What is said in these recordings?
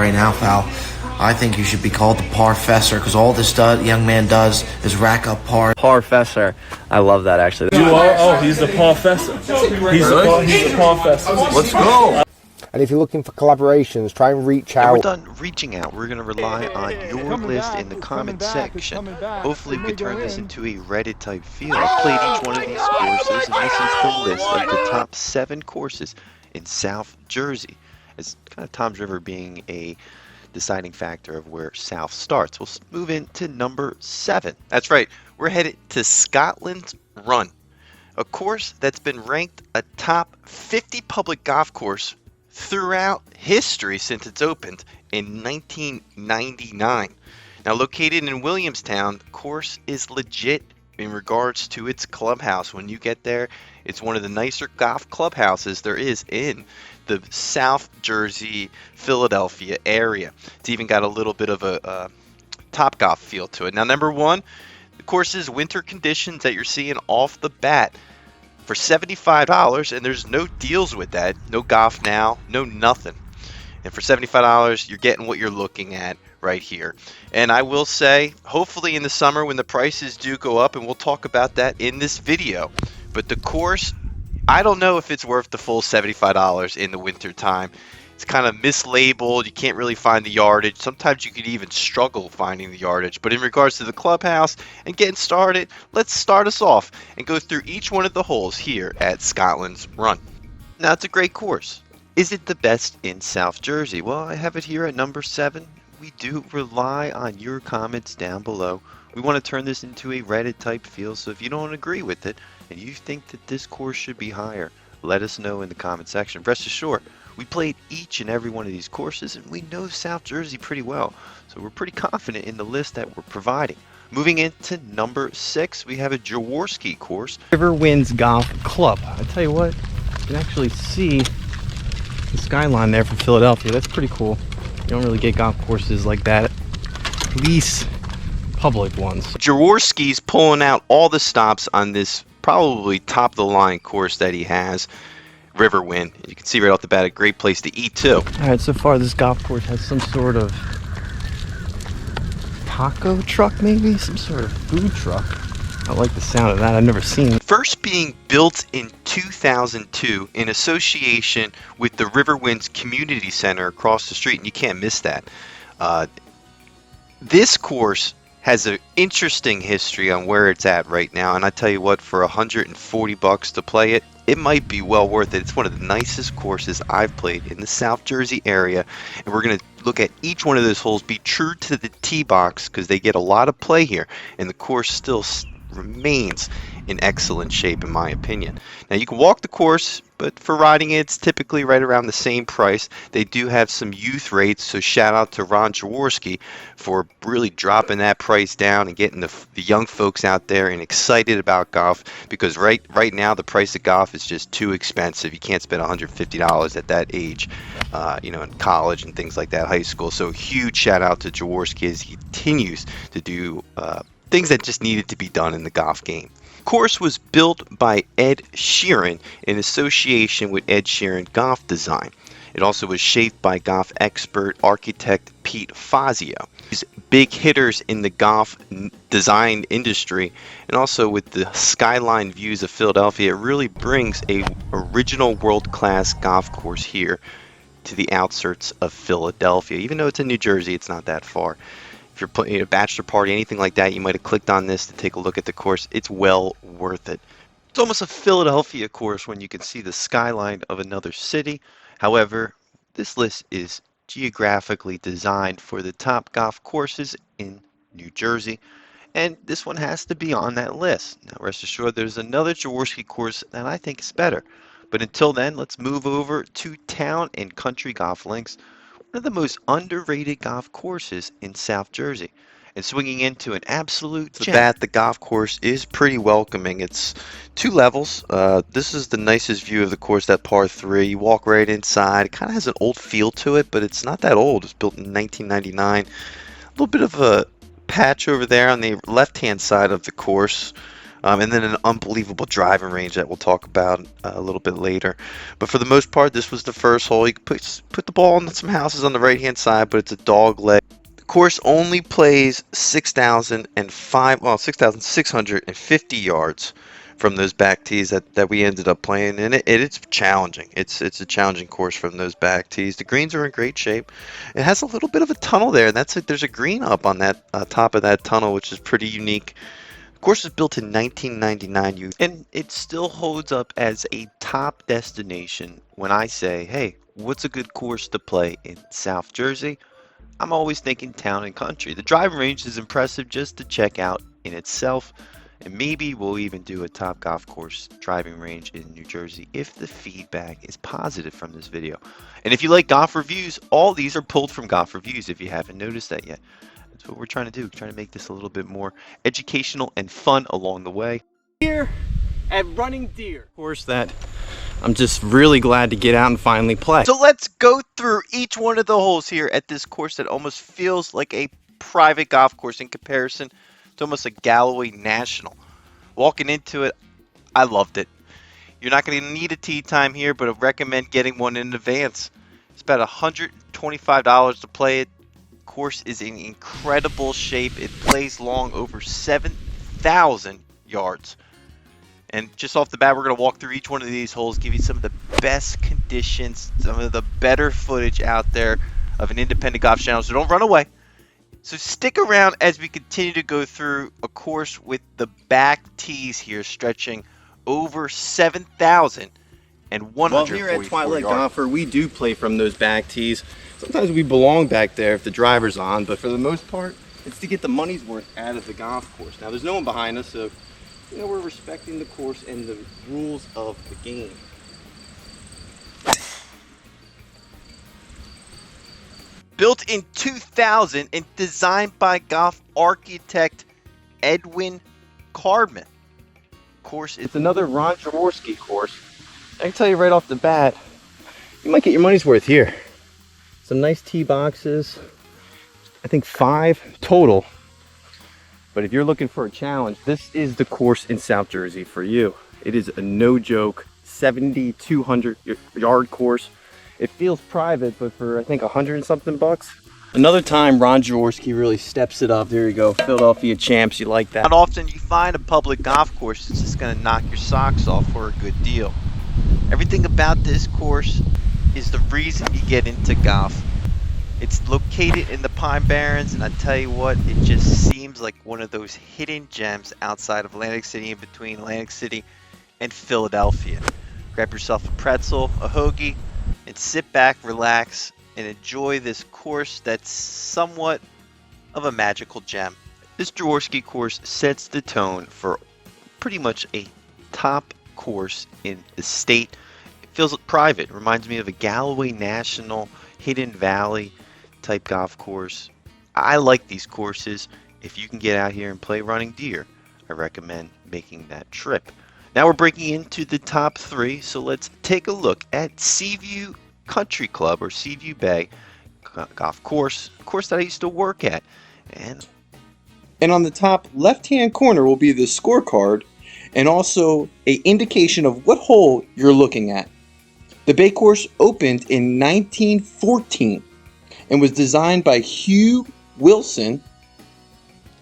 right now, Fal. I think you should be called the Parfessor, because all this young man does is rack up par. Parfessor. I love that, actually. You are? Oh, he's the Parfessor. He's the Parfessor. Let's go. And if you're looking for collaborations, try and reach out. And we're done reaching out. We're going to rely on your list in the comment section. Hopefully we can turn this into a Reddit type feel. I've played each one of these courses, and this is the list of the top 7 courses in South Jersey. As kind of Tom's River being a deciding factor of where South starts. We'll move into number 7. That's right. We're headed to Scotland's Run, a course that's been ranked a top 50 public golf course throughout history since it's opened in 1999. Now, located in Williamstown, the course is legit in regards to its clubhouse. When you get there, it's one of the nicer golf clubhouses there is in the South Jersey, Philadelphia area. It's even got a little bit of a Topgolf feel to it. Now, number 1, the course's winter conditions that you're seeing off the bat. For $75, and there's no deals with that, no golf now, no nothing. And for $75, you're getting what you're looking at right here. And I will say, hopefully in the summer when the prices do go up, and we'll talk about that in this video. But the course, I don't know if it's worth the full $75 in the winter time. It's kind of mislabeled. You can't really find the yardage. Sometimes you could even struggle finding the yardage. But in regards to the clubhouse and getting started, let's start us off and go through each one of the holes here at Scotland's Run. Now, it's a great course. Is it the best in South Jersey? Well, I have it here at number 7. We do rely on your comments down below. We want to turn this into a Reddit type feel, so if you don't agree with it and you think that this course should be higher, let us know in the comment section. Rest assured, we played each and every one of these courses, and we know South Jersey pretty well, so we're pretty confident in the list that we're providing. Moving into number 6, we have a Jaworski course. RiverWinds Golf Club. I tell you what, you can actually see the skyline there from Philadelphia. That's pretty cool. You don't really get golf courses like that, at least public ones. Jaworski's pulling out all the stops on this probably top-of-the-line course that he has. RiverWind. You can see right off the bat, a great place to eat too. Alright, so far this golf course has some sort of taco truck, maybe? Some sort of food truck. I like the sound of that. I've never seen it. First being built in 2002 in association with the RiverWinds Community Center across the street, and you can't miss that. This course has an interesting history on where it's at right now, and I tell you what, for $140 to play it, it might be well worth it. It's one of the nicest courses I've played in the South Jersey area, and we're going to look at each one of those holes, be true to the tee box because they get a lot of play here, and the course still remains in excellent shape in my opinion. Now you can walk the course, but for riding it, it's typically right around the same price. They do have some youth rates, so shout out to Ron Jaworski for really dropping that price down and getting the young folks out there and excited about golf, because right now the price of golf is just too expensive. You can't spend $150 at that age, in college and things like that, high school. So huge shout out to Jaworski as he continues to do things that just needed to be done in the golf game. Course was built by Ed Sheeran in association with Ed Sheeran Golf Design. It also was shaped by golf expert architect Pete Fazio. These big hitters in the golf design industry, and also with the skyline views of Philadelphia, it really brings a original world-class golf course here to the outskirts of Philadelphia. Even though it's in New Jersey, it's not that far. If you're playing a bachelor party, anything like that, you might have clicked on this to take a look at the course. It's well worth it. It's almost a Philadelphia course when you can see the skyline of another city. However, this list is geographically designed for the top golf courses in New Jersey, and this one has to be on that list. Now, rest assured, there's another Jaworski course that I think is better. But until then, let's move over to Town and Country Golf Links, one of the most underrated golf courses in South Jersey. And swinging into an absolute gem. The golf course is pretty welcoming. It's 2 levels. This is the nicest view of the course, that par 3. You walk right inside. It kind of has an old feel to it, but it's not that old. It was built in 1999. A little bit of a patch over there on the left-hand side of the course. and then an unbelievable driving range that we'll talk about a little bit later. But for the most part, this was the first hole. You can put the ball on some houses on the right-hand side, but it's a dog leg. The course only plays 6,650 yards from those back tees that we ended up playing, and it's challenging. It's a challenging course from those back tees. The greens are in great shape. It has a little bit of a tunnel there, and there's a green up on that top of that tunnel, which is pretty unique. The course was built in 1999, and it still holds up as a top destination. When I say, hey, what's a good course to play in South Jersey? I'm always thinking town and country. The driving range is impressive just to check out in itself. And maybe we'll even do a top golf course driving range in New Jersey if the feedback is positive from this video. And if you like golf reviews, all these are pulled from golf reviews if you haven't noticed that yet. That's what we're trying to do. We're trying to make this a little bit more educational and fun along the way. Here at Running Deer. Course that I'm just really glad to get out and finally play. So let's go through each one of the holes here at this course that almost feels like a private golf course in comparison. It's almost a Galloway National. Walking into it, I loved it. You're not going to need a tee time here, but I recommend getting one in advance. It's about $125 to play it. Course is in incredible shape. It plays long, over 7,000 yards. And just off the bat, we're going to walk through each one of these holes, give you some of the best conditions, some of the better footage out there of an independent golf channel. So don't run away. So stick around as we continue to go through a course with the back tees here stretching over 7,144 Well, here at Twilight yards. Golfer, we do play from those back tees. Sometimes we belong back there if the driver's on, but for the most part, it's to get the money's worth out of the golf course. Now, there's no one behind us, so we're respecting the course and the rules of the game. Built in 2000 and designed by golf architect Edwin Cardman. Course It's another Ron Jaworski course. I can tell you right off the bat, you might get your money's worth here. Some nice tee boxes. I think 5 total. But if you're looking for a challenge, this is the course in South Jersey for you. It is a no joke 7,200 yard course. It feels private, but for I think 100 and something bucks. Another time Ron Jaworski really steps it up. There you go, Philadelphia champs, you like that. Not often you find a public golf course that's just going to knock your socks off for a good deal. Everything about this course is the reason you get into golf. It's located in the Pine Barrens, and I tell you what, it just seems like one of those hidden gems outside of Atlantic City, in between Atlantic City and Philadelphia. Grab yourself a pretzel, a hoagie, and sit back, relax, and enjoy this course that's somewhat of a magical gem. This Jaworski course sets the tone for pretty much a top course in the state. It feels private. It reminds me of a Galloway National, Hidden Valley type golf course. I like these courses. If you can get out here and play Running Deer, I recommend making that trip. Now we're breaking into the top 3, so let's take a look at Seaview Country Club, or Seaview Bay golf course, a course that I used to work at. And on the top left-hand corner will be the scorecard and also an indication of what hole you're looking at. The Bay course opened in 1914 and was designed by Hugh Wilson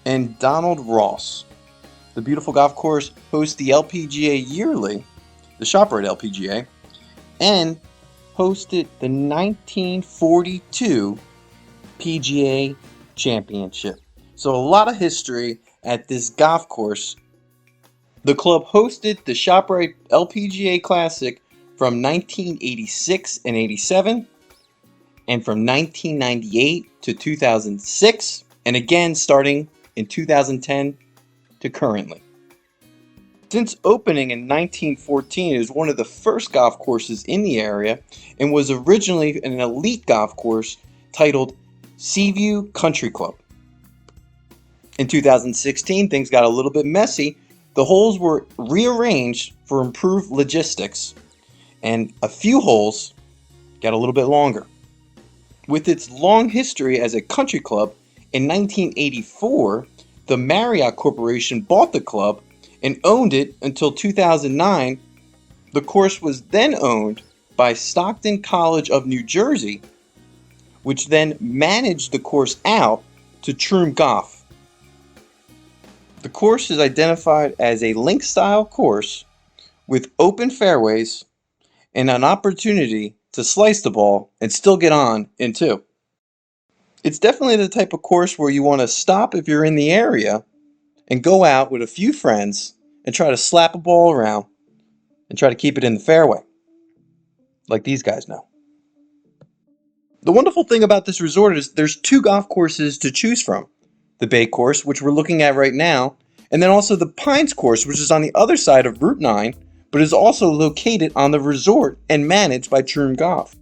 and Donald Ross. The beautiful golf course hosts the LPGA yearly, the ShopRite LPGA, and hosted the 1942 PGA Championship. So a lot of history at this golf course. The club hosted the ShopRite LPGA Classic from 1986 and 87, and from 1998 to 2006, and again starting in 2010 to currently. Since opening in 1914, it is one of the first golf courses in the area and was originally an elite golf course titled Seaview Country Club. In 2016, things got a little bit messy. The holes were rearranged for improved logistics, and a few holes got a little bit longer. With its long history as a country club, in 1984, the Marriott Corporation bought the club and owned it until 2009. The course was then owned by Stockton College of New Jersey, which then managed the course out to Troom Golf. The course is identified as a link-style course with open fairways and an opportunity to slice the ball and still get on in two. It's definitely the type of course where you want to stop if you're in the area and go out with a few friends and try to slap a ball around and try to keep it in the fairway, like these guys know. The wonderful thing about this resort is there's 2 golf courses to choose from. The Bay course, which we're looking at right now, and then also the Pines course, which is on the other side of Route 9, but is also located on the resort and managed by Troom Golf.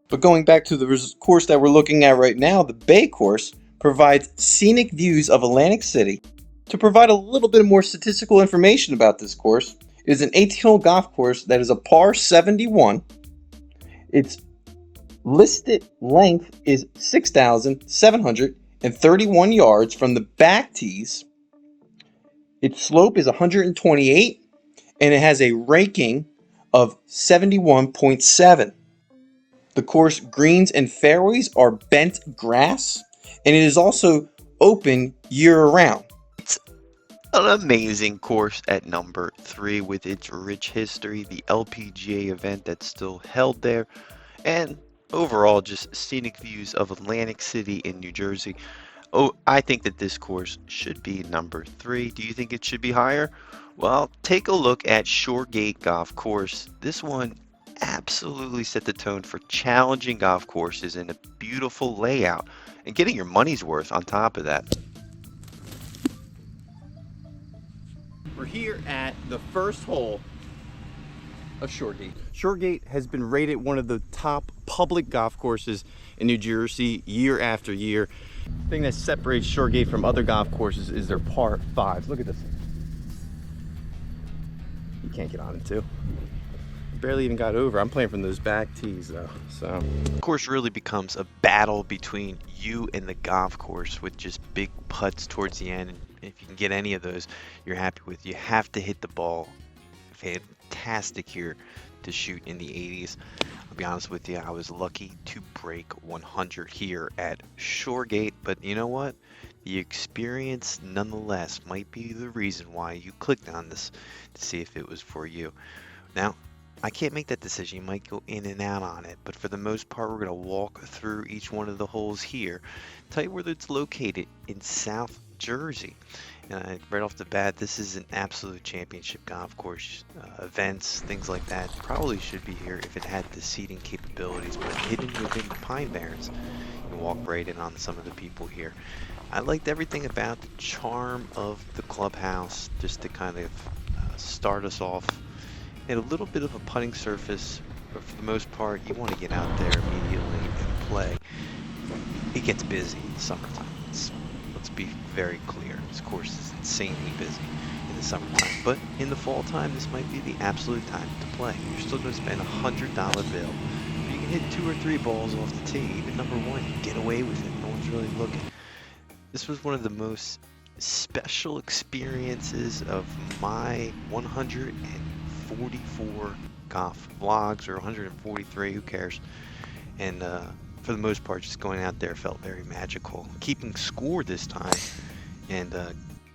But going back to the course that we're looking at right now, the Bay course provides scenic views of Atlantic City. To provide a little bit more statistical information about this course, it is an 18-hole golf course that is a par 71. Its listed length is 6,731 yards from the back tees. Its slope is 128, and it has a ranking of 71.7. The course greens and fairways are bent grass, and it is also open year-round. It's an amazing course at number 3 with its rich history, the LPGA event that's still held there, and overall just scenic views of Atlantic City in New Jersey. Oh, I think that this course should be number 3. Do you think it should be higher? Well, take a look at Shoregate Golf Course. This one absolutely set the tone for challenging golf courses and a beautiful layout and getting your money's worth on top of that. We're here at the first hole of Shoregate. Shoregate has been rated one of the top public golf courses in New Jersey year after year. The thing that separates Shoregate from other golf courses is their par 5s. Look at this. You can't get on it too. Barely even got over. I'm playing from those back tees though, so. The course really becomes a battle between you and the golf course with just big putts towards the end. And if you can get any of those, you're happy with. You have to hit the ball fantastic here to shoot in the 80s. I'll be honest with you, I was lucky to break 100 here at Shoregate, but you know what? The experience nonetheless might be the reason why you clicked on this to see if it was for you. Now, I can't make that decision. You might go in and out on it, but for the most part, we're going to walk through each one of the holes here, tell you where it's located in South Jersey. And right off the bat, this is an absolute championship golf course. Events, things like that, probably should be here if it had the seating capabilities, but hidden within the Pine Barrens, you can walk right in on some of the people here. I liked everything about the charm of the clubhouse, just to kind of start us off. And a little bit of a putting surface, but for the most part, you want to get out there immediately and play. It gets busy in the summertime. Let's be very clear. This course is insanely busy in the summertime. But in the fall time, this might be the absolute time to play. You're still going to spend a $100 bill. You can hit 2 or 3 balls off the tee. Even number 1, you get away with it. No one's really looking. This was one of the most special experiences of my 144 golf vlogs, or 143, who cares. And for the most part, just going out there felt very magical. Keeping score this time, and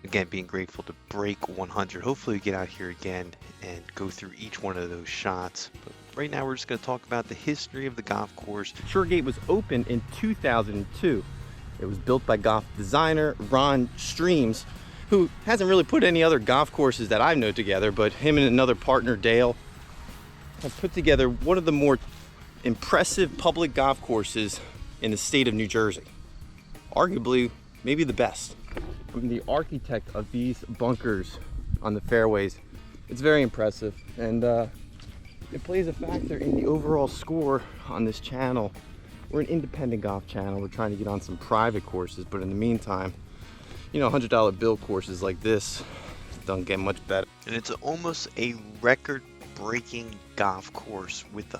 again, being grateful to break 100. Hopefully we get out here again and go through each one of those shots. But right now we're just going to talk about the history of the golf course. Shoregate was opened in 2002. It was built by golf designer Ron Streams, who hasn't really put any other golf courses that I know together, but him and another partner, Dale, have put together one of the more impressive public golf courses in the state of New Jersey. Arguably, maybe the best. From the architect of these bunkers on the fairways, it's very impressive, and it plays a factor in the overall score on this channel. We're an independent golf channel. We're trying to get on some private courses, but in the meantime, you know, $100 bill courses like this don't get much better. And it's almost a record-breaking golf course with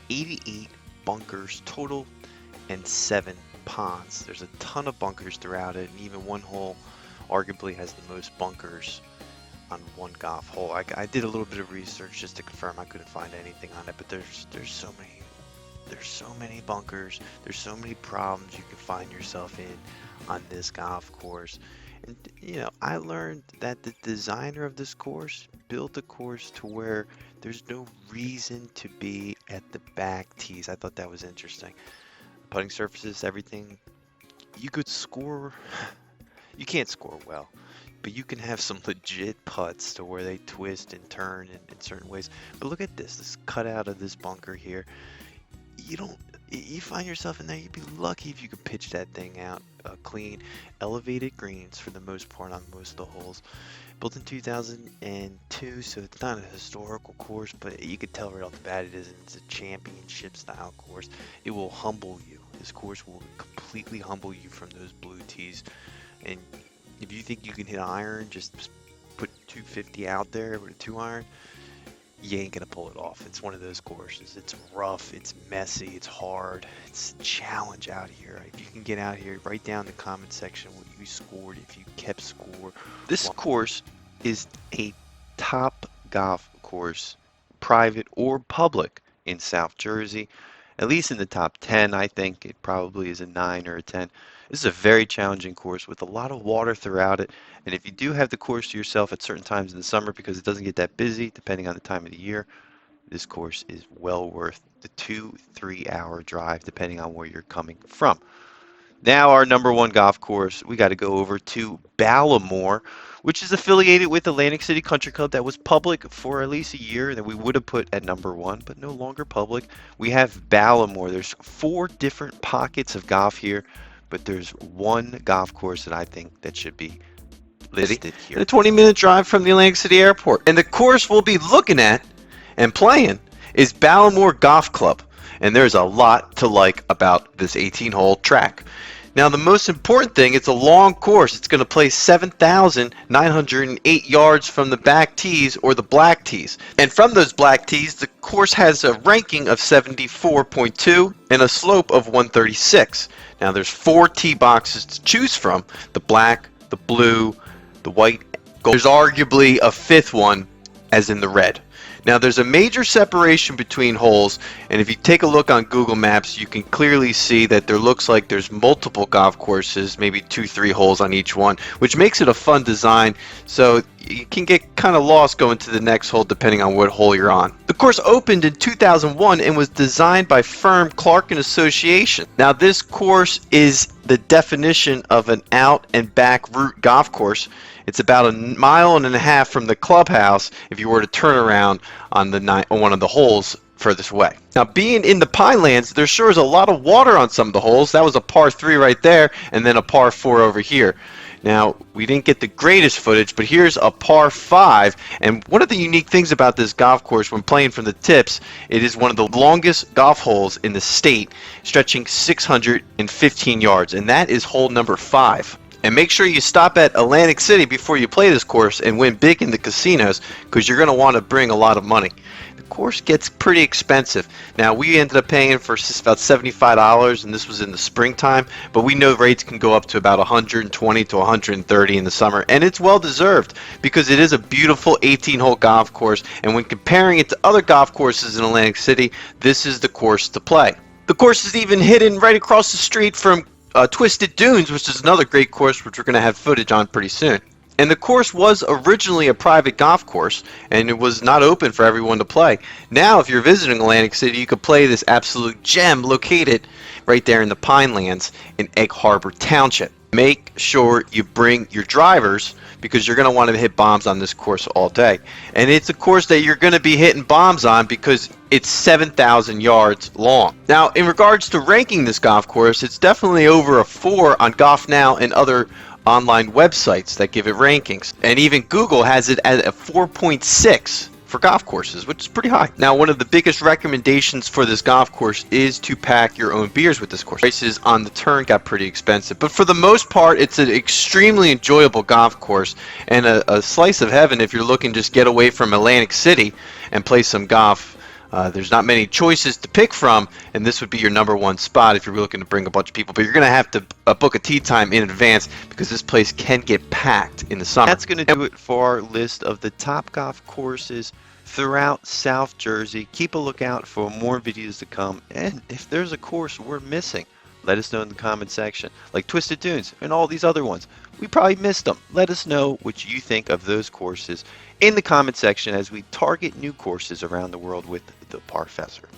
88 bunkers total and 7 ponds. There's a ton of bunkers throughout it, and even one hole arguably has the most bunkers on one golf hole. I did a little bit of research just to confirm. I couldn't find anything on it, but there's so many bunkers. There's so many problems you can find yourself in on this golf course. And you know, I learned that the designer of this course built the course to where there's no reason to be at the back tees. I thought that was interesting. Putting surfaces, everything. You could score. You can't score well, but you can have some legit putts to where they twist and turn in certain ways. But look at this cutout of this bunker here. You find yourself in there, you'd be lucky if you could pitch that thing out clean. Elevated greens for the most part on most of the holes. Built in 2002, so it's not a historical course, but you could tell right off the bat it's a championship style course. It will humble you. This course will completely humble you from those blue tees. And if you think you can hit iron, just put 250 out there with a 2-iron, you ain't gonna pull it off. It's one of those courses. It's rough, it's messy, it's hard. It's a challenge out here. If you can get out here, write down in the comment section what you scored, if you kept score. This course is a top golf course, private or public, in South Jersey. At least in the top 10, I think it probably is a 9 or a 10. This is a very challenging course with a lot of water throughout it. And if you do have the course to yourself at certain times in the summer, because it doesn't get that busy depending on the time of the year, this course is well worth the 2-3 hour drive depending on where you're coming from. Now our number one golf course, we got to go over to Ballamore, which is affiliated with Atlantic City Country Club, that was public for at least a year that we would have put at number one, but no longer public. We have Ballamore. There's 4 different pockets of golf here, but there's one golf course that I think that should be listed here. A 20-minute drive from the Atlantic City Airport. And the course we'll be looking at and playing is Ballamore Golf Club. And there's a lot to like about this 18-hole track. Now, the most important thing, it's a long course. It's going to play 7,908 yards from the back tees, or the black tees. And from those black tees, the course has a ranking of 74.2 and a slope of 136. Now, there's 4 tee boxes to choose from: the black, the blue, the white, gold. There's arguably a 5th one, as in the red. Now, there's a major separation between holes, and if you take a look on Google Maps, you can clearly see that there looks like there's multiple golf courses, maybe 2-3 holes on each one, which makes it a fun design, so you can get kind of lost going to the next hole depending on what hole you're on. The course opened in 2001 and was designed by firm Clark & Association. Now, this course is the definition of an out and back route golf course. It's about 1.5 miles from the clubhouse if you were to turn around on one of the holes furthest away. Now, being in the Pinelands, there sure is a lot of water on some of the holes. That was a par 3 right there, and then a par 4 over here. Now, we didn't get the greatest footage, but here's a par 5, and one of the unique things about this golf course when playing from the tips, it is one of the longest golf holes in the state, stretching 615 yards, and that is hole number 5. And make sure you stop at Atlantic City before you play this course and win big in the casinos, because you're going to want to bring a lot of money. The course gets pretty expensive. Now, we ended up paying for about $75, and this was in the springtime, but we know rates can go up to about $120 to $130 in the summer, and it's well deserved because it is a beautiful 18-hole golf course, and when comparing it to other golf courses in Atlantic City, this is the course to play. The course is even hidden right across the street from Twisted Dunes, which is another great course which we're going to have footage on pretty soon. And the course was originally a private golf course, and it was not open for everyone to play. Now, if you're visiting Atlantic City, you could play this absolute gem located right there in the Pinelands in Egg Harbor Township. Make sure you bring your drivers, because you're going to want to hit bombs on this course all day. And it's a course that you're going to be hitting bombs on because it's 7,000 yards long. Now, in regards to ranking this golf course, it's definitely over a 4 on Golf Now and other online websites that give it rankings. And even Google has it at a 4.6 for golf courses, which is pretty high. Now, one of the biggest recommendations for this golf course is to pack your own beers with this course. Prices on the turn got pretty expensive, but for the most part, it's an extremely enjoyable golf course and a slice of heaven if you're looking to just get away from Atlantic City and play some golf There's not many choices to pick from, and this would be your #1 spot if you're looking to bring a bunch of people. But you're going to have to book a tee time in advance because this place can get packed in the summer. That's going to do it for our list of the top golf courses throughout South Jersey. Keep a lookout for more videos to come, and if there's a course we're missing, let us know in the comment section. Like Twisted Dunes and all these other ones, we probably missed them. Let us know what you think of those courses in the comment section as we target new courses around the world with the Parfessor.